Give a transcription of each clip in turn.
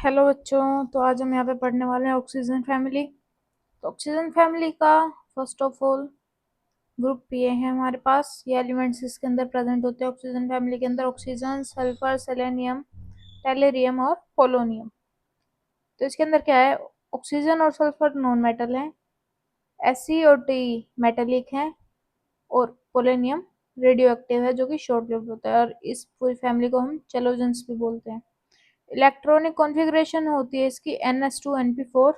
Hello बच्चों, तो आज हम यहाँ पे पढ़ने वाले हैं ऑक्सीजन फैमिली। तो ऑक्सीजन फैमिली का फर्स्ट ऑफ ऑल ग्रुप ये है हमारे पास, ये एलिमेंट्स इसके अंदर प्रेजेंट होते हैं ऑक्सीजन फैमिली के अंदर: ऑक्सीजन, सल्फर, सेलेनियम, टेलेरियम और पोलोनियम। तो इसके अंदर क्या है, ऑक्सीजन और सल्फर नॉन मेटल हैं, Fe और T मेटेलिक हैं और पोलोनियम रेडियो एक्टिव है जो कि शॉर्ट लिव्ड होता है। और इस पूरी फैमिली को हम चैलोजेंस भी बोलते हैं। इलेक्ट्रॉनिक कॉन्फ़िगरेशन होती है इसकी NS2 NP4।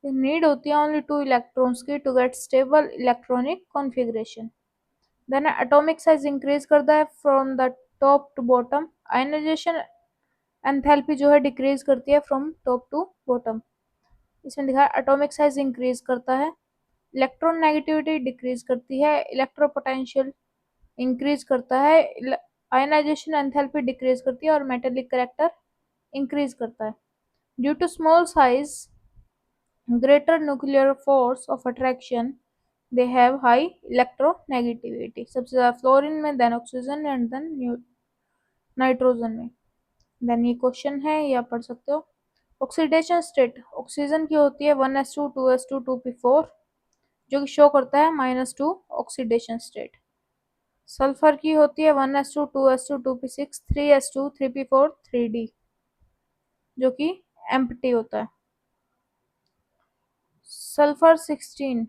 नीड होती है ओनली 2 इलेक्ट्रॉन्स की to get stable electronic configuration. Then atomic size increase करता है from the top to bottom. Ionisation enthalpy जो है डिक्रीज करती है फ्रॉम टॉप टू बॉटम। इसमें दिखा है एटॉमिक साइज इंक्रीज करता है, इलेक्ट्रॉन नेगेटिविटी डिक्रीज करती है, इलेक्ट्रोपोटेंशियल इंक्रीज करता है, आयनाइजेशन एंथैल्पी डिक्रीज करती है और मेटेलिक करेक्टर इंक्रीज करता है। Due to small size, greater nuclear force of attraction, they have high electronegativity। सबसे ज़्यादा फ्लोरीन में, then oxygen and then nitrogen में। देन ये क्वेश्चन है, ये आप पढ़ सकते हो। ऑक्सीडेशन स्टेट ऑक्सीजन की होती है 1s2 2s2 2p4, जो कि शो करता है -2 ऑक्सीडेशन स्टेट। सल्फर की होती है 1s2 2s2 2p6 3s2 3p4 3d, जो कि एम्प्टी होता है। सल्फर 16,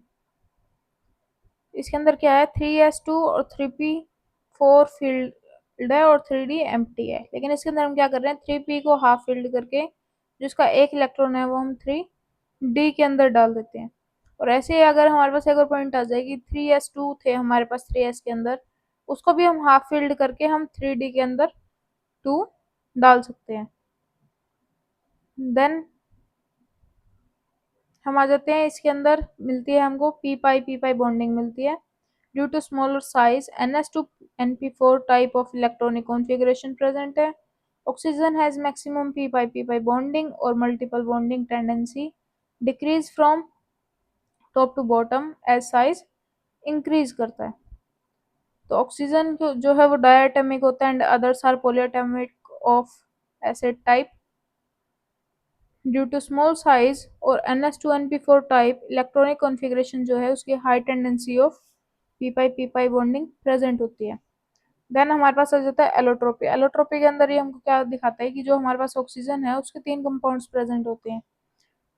इसके अंदर क्या है, 3s2 और 3p4 फील्ड है और 3d एम्प्टी है। लेकिन इसके अंदर हम क्या कर रहे हैं, 3p को हाफ फील्ड करके जिसका एक इलेक्ट्रॉन है वो हम 3d के अंदर डाल देते हैं। और ऐसे ही अगर हमारे पास एक और पॉइंट आ जाएगी, 3s2 थे हमारे पास 3s के अंदर, उसको भी हम हाफ फील्ड करके हम 3d के अंदर 2 डाल सकते हैं। देन हम आ जाते हैं, इसके अंदर मिलती है हमको पी पाई बॉन्डिंग मिलती है। Due to smaller size, NS2 NP4 type of electronic configuration present है। Oxygen has maximum p pi bonding और multiple bonding tendency decrease from top to bottom as size increase करता है। तो oxygen जो है वो डायटोमिक होता है and others are polyatomic of acid type. Due to small size और NS2 NP4 type electronic configuration जो है उसकी high tendency of p pi bonding present होती है। देन हमारे पास आ जाता है एलोट्रोपी। एलोट्रोपी के अंदर ये हमको क्या दिखाता है कि जो हमारे पास ऑक्सीजन है उसके 3 कंपाउंड्स प्रेजेंट होते हैं।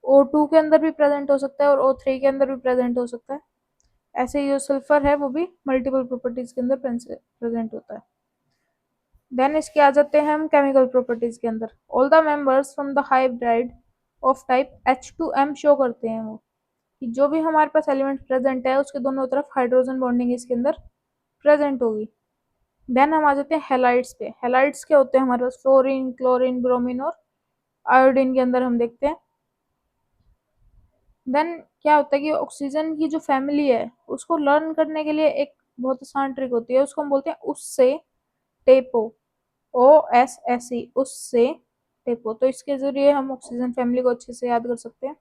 O2 के अंदर भी प्रेजेंट हो सकता है और O3 के अंदर भी प्रेजेंट हो सकता है। ऐसे ही जो सल्फर है वो भी मल्टीपल प्रॉपर्टीज के अंदर प्रेजेंट होता है। देन इसके आ जाते हैं हम केमिकल प्रॉपर्टीज के अंदर। All the members from the hybrid of type H2M show करते हैं वो कि जो भी हमारे पास एलिमेंट प्रेजेंट है उसके दोनों तरफ हाइड्रोजन बॉन्डिंग इसके अंदर प्रेजेंट होगी। देन हम आ जाते हैं हेलाइड्स पे। हेलाइड्स क्या होते हैं हमारे पास, फ्लोरीन, क्लोरीन, ब्रोमीन और आयोडीन के अंदर हम देखते हैं। देन क्या होता है कि ऑक्सीजन की जो फैमिली है उसको लर्न करने के लिए एक बहुत आसान ट्रिक होती है, उसको हम बोलते हैं उससे टेपो, OSSE, उससे टेपो। तो इसके जरिए हम ऑक्सीजन फैमिली को अच्छे से याद कर सकते हैं।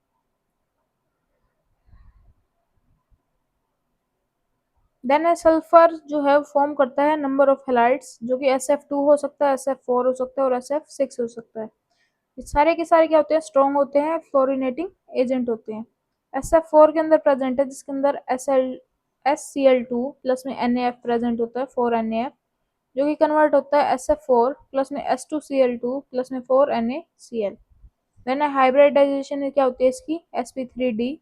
देन सल्फर जो है फॉर्म करता है नंबर ऑफ हेलाइड्स, जो कि SF2 हो सकता है, SF4 हो सकता है और SF6 हो सकता है। ये सारे के सारे क्या होते हैं, स्ट्रॉन्ग होते हैं, फ्लोरिनेटिंग एजेंट होते हैं। SF4 के अंदर प्रेजेंट है जिसके अंदर SCl2 प्लस में NaF प्रेजेंट होता है, 4NaF, जो कि कन्वर्ट होता है SF4 प्लस में S2Cl2 प्लस में 4NaCl। देन हाइब्रिडाइजेशन क्या होती है इसकी, sp3d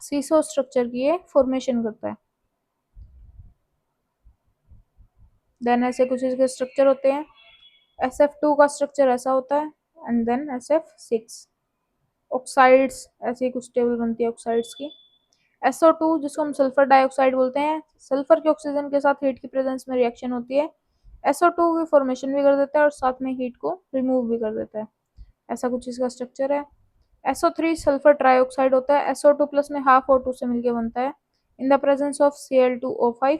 सीसो स्ट्रक्चर की ये फॉर्मेशन करता है। देन ऐसे कुछ इसके स्ट्रक्चर होते हैं। SF2 का स्ट्रक्चर ऐसा होता है एंड देन SF6। ऑक्साइड्स ऐसी कुछ टेबल बनती है ऑक्साइड्स की। SO2 जिसको हम सल्फर डाइऑक्साइड बोलते हैं, सल्फर के ऑक्सीजन के साथ हीट की प्रेजेंस में रिएक्शन होती है, SO2 की फॉर्मेशन भी कर देता है और साथ में हीट को रिमूव भी कर देता है। ऐसा कुछ इसका स्ट्रक्चर है। SO3 सल्फर ट्राइऑक्साइड होता है, SO2 प्लस में हाफ O2 से मिलकर बनता है इन the presence of Cl2O5।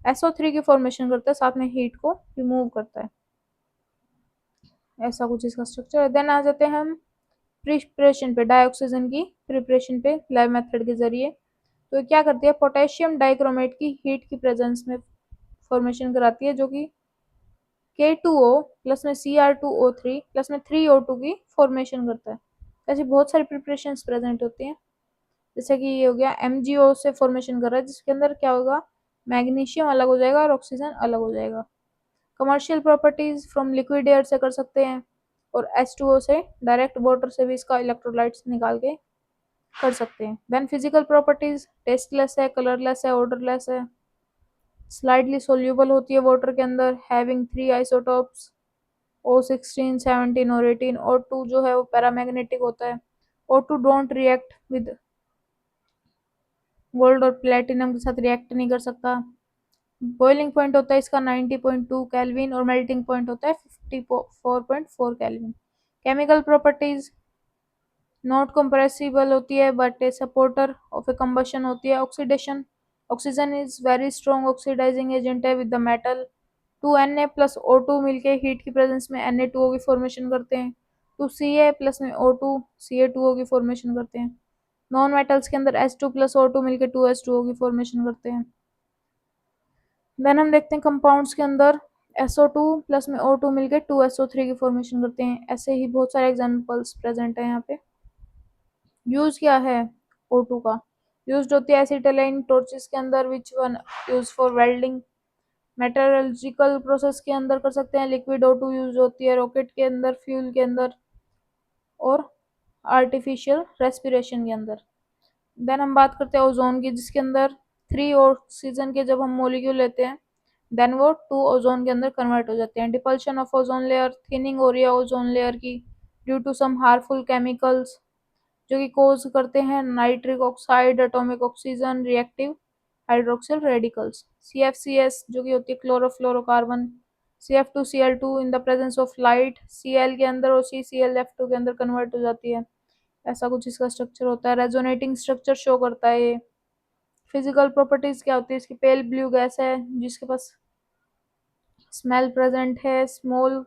SO3 की फॉर्मेशन करता है, साथ में हीट को रिमूव करता है। ऐसा कुछ इसका स्ट्रक्चर है। देन आ जाते हैं हम प्रिपरेशन पे, डाइऑक्सीजन की प्रिपरेशन पे लैब मेथड के जरिए। तो क्या करती है, पोटेशियम डाइक्रोमेट की हीट की प्रेजेंस में फॉर्मेशन कराती है, जो कि K2O प्लस में Cr2O3 प्लस में 3O2 की फॉर्मेशन करता है। ऐसी बहुत सारी प्रिपरेशंस प्रेजेंट होती हैं। जैसे कि ये हो गया MgO से फॉर्मेशन कर रहा है, जिसके अंदर क्या होगा, मैग्नीशियम अलग हो जाएगा और ऑक्सीजन अलग हो जाएगा। Commercial properties from liquid air से कर सकते हैं, और H2O से डायरेक्ट वाटर से भी इसका इलेक्ट्रोलाइट्स निकाल के कर सकते हैं। देन फिजिकल प्रॉपर्टीज, टेस्टलेस है, कलरलेस है, ऑर्डरलेस है, स्लाइडली सोल्यूबल होती है वाटर के अंदर, हैविंग 3 आइसोटोप्स O16, 17 और 18। O2 जो है वो पैरामैग्नेटिक होता है। O2 don't react with gold और प्लेटिनम के साथ रिएक्ट नहीं कर सकता। बॉइलिंग पॉइंट होता है इसका 90.2 केल्विन और मेल्टिंग पॉइंट होता है 54.4 kelvin. Chemical properties, not compressible होती है but a supporter of a combustion होती है। Oxidation, oxygen is very strong oxidising agent है with the metal. 2Na plus O2 मिलके हीट की प्रेजेंस में Na2O की फॉर्मेशन करते हैं। 2Ca प्लस में O2 Ca2O की फॉर्मेशन करते हैं। नॉन मेटल्स के अंदर H2 प्लस O2 मिलके 2H2O की फॉर्मेशन करते हैं। देन हम देखते हैं कंपाउंड्स के अंदर SO2 प्लस में O2 मिलके 2SO3 की फॉर्मेशन करते हैं। ऐसे ही बहुत सारे एग्जांपल्स प्रेजेंट है यहाँ पे। यूज क्या है O2 का, यूज्ड होती है एसिटाइलिन टॉर्चेस के अंदर, which one use for welding. Metallurgical process के अंदर कर सकते हैं। लिक्विड O2 यूज होती है रॉकेट के अंदर, फ्यूल के अंदर और आर्टिफिशियल रेस्पिरेशन के अंदर। देन हम बात करते हैं ओजोन की, जिसके अंदर 3 ऑक्सीजन के जब हम मोलिक्यूल लेते हैं देन वो 2 ओजोन के अंदर कन्वर्ट हो जाते हैं। Depletion of ozone layer, thinning हो रही है ओजोन लेयर की due to some harmful chemicals जो कि कोज करते हैं nitric oxide, atomic oxygen, reactive hydroxyl radicals. CFCS जो कि होती है chlorofluorocarbon, CF2Cl2 in the presence of light Cl के अंदर और CClF2 के अंदर कन्वर्ट हो जाती है। ऐसा कुछ इसका स्ट्रक्चर होता है। रेजोनेटिंग स्ट्रक्चर शो करता है ये। फिजिकल प्रॉपर्टीज क्या होती है इसकी, पेल ब्लू गैस है जिसके पास स्मेल प्रेजेंट है, स्मॉल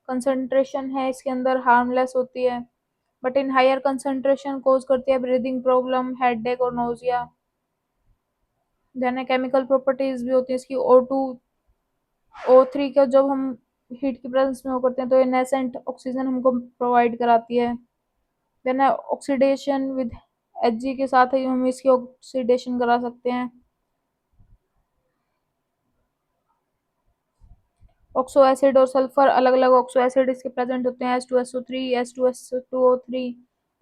कंसंट्रेशन है इसके अंदर, हार्मलेस होती है बट इन हायर कंसंट्रेशन कोज करती है ब्रीदिंग प्रॉब्लम, हेडेक और नोजिया। देन केमिकल प्रॉपर्टीज भी होती है इसकी। O2 O3 का जब हम हीट की प्रेजेंस में वो करते हैं तो ये नेसेंट ऑक्सीजन हमको प्रोवाइड कराती है। देन ऑक्सीडेशन विद Hg के साथ ही हम इसकी ऑक्सीडेशन करा सकते हैं। ऑक्सो एसिड और सल्फर, अलग अलग ऑक्सो एसिड इसके प्रेजेंट होते हैं। H2SO3, H2SO2O3,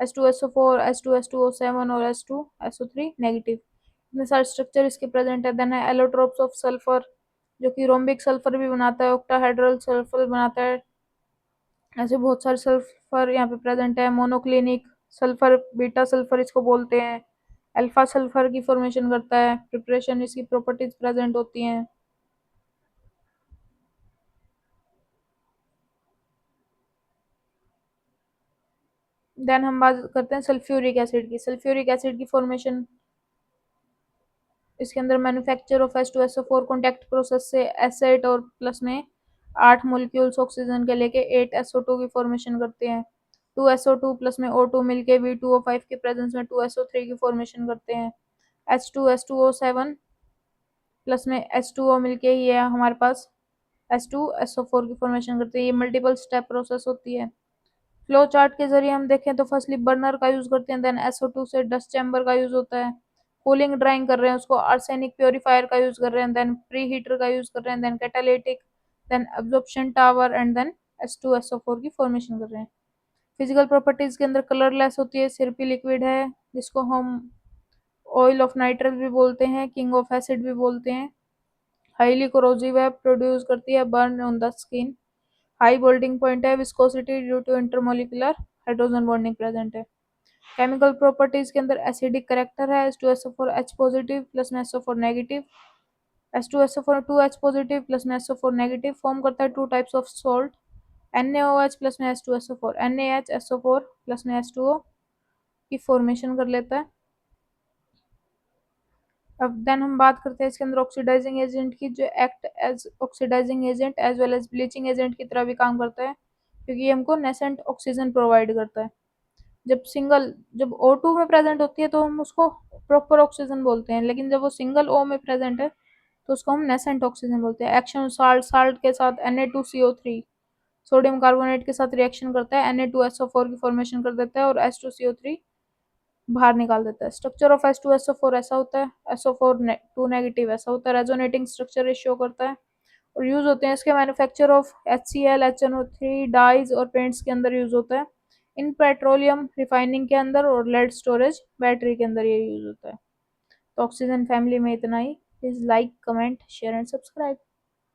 H2SO4, H2SO7 और H2SO3 नेगेटिव। इतने सारे स्ट्रक्चर इसके प्रेजेंट है। देन है एलोट्रोप्स ऑफ सल्फर जो कि रोम्बिक सल्फर भी बनाता है, ऑक्टाहेड्रल सल्फर बनाता है। ऐसे बहुत सारे सल्फर यहाँ पे प्रेजेंट है। मोनोक्लिनिक सल्फर, बीटा सल्फर इसको बोलते हैं, अल्फा सल्फर की फॉर्मेशन करता है। प्रिपरेशन इसकी प्रॉपर्टीज प्रेजेंट होती हैं। देन हम बात करते हैं सल्फ्यूरिक एसिड की। सल्फ्यूरिक एसिड की फॉर्मेशन इसके अंदर manufacture of H2SO4 contact process से एसेट और प्लस में 8 मोलिक्यूल्स ऑक्सीजन के लेके 8SO2 की फॉर्मेशन करते हैं। 2SO2 प्लस में O2 मिलके V2O5 के प्रेजेंस में 2SO3 की फॉर्मेशन करते हैं। H2H2O7 प्लस में H2O मिलके ही है हमारे पास H2SO4 की फॉर्मेशन करते हैं। ये मल्टीपल स्टेप प्रोसेस होती है। फ्लो चार्ट के जरिए हम देखें तो फर्स्टली बर्नर का यूज करते हैं, देन SO2 से डस्ट चैम्बर का यूज होता है, कूलिंग ड्राइंग कर रहे हैं उसको, आर्सेनिक प्योरीफायर का यूज कर रहे हैं, देन प्री हीटर का यूज कर रहे हैं, then catalytic, then absorption tower and then H2SO4 की फॉर्मेशन कर रहे हैं। फिजिकल प्रॉपर्टीज के अंदर कलरलेस होती है, सिरपी लिक्विड है जिसको हम ऑयल ऑफ नाइट्रस भी बोलते हैं, किंग ऑफ एसिड भी बोलते हैं। हाईली कोरोजिव है, प्रोड्यूस करती है burn on the skin. High boiling point है, viscosity due to intermolecular hydrogen bonding present है। केमिकल प्रॉपर्टीज के अंदर एसिडिक करेक्टर है, H2SO4 H पॉजिटिव प्लस में SO4 negative, H2SO4 2H positive plus में SO4 नेगेटिव फॉर्म करता है। 2 types of salt, NaOH plus में H2SO4, NaHSO4 प्लस में H2O की फॉर्मेशन कर लेता है। अब देन हम बात करते हैं इसके अंदर ऑक्सीडाइजिंग एजेंट की, जो act as oxidising agent as well as bleaching agent की तरह भी काम करता है, क्योंकि ये हमको नेसेंट ऑक्सीजन प्रोवाइड करता है। जब O2 में प्रेजेंट होती है तो हम उसको प्रॉपर ऑक्सीजन बोलते हैं, लेकिन जब वो सिंगल O में प्रेजेंट है तो उसको हम नेसेंट ऑक्सीजन बोलते हैं। एक्शन साल्ट, साल्ट के साथ Na2CO3 सोडियम कार्बोनेट के साथ रिएक्शन करता है, Na2SO4 की फॉर्मेशन कर देता है और H2CO3 बाहर निकाल देता है। स्ट्रक्चर ऑफ H2SO4 ऐसा होता है, SO4 2 नेगेटिव ऐसा होता है, रेजोनेटिंग स्ट्रक्चर शो करता है और यूज होते हैं इसके manufacture of HCl, HNO3 dyes और पेंट्स के अंदर यूज होता है, इन पेट्रोलियम रिफाइनिंग के अंदर और लेड स्टोरेज बैटरी के अंदर ये यूज होता है। तो ऑक्सीजन फैमिली में इतना ही। Please like, comment, share and subscribe.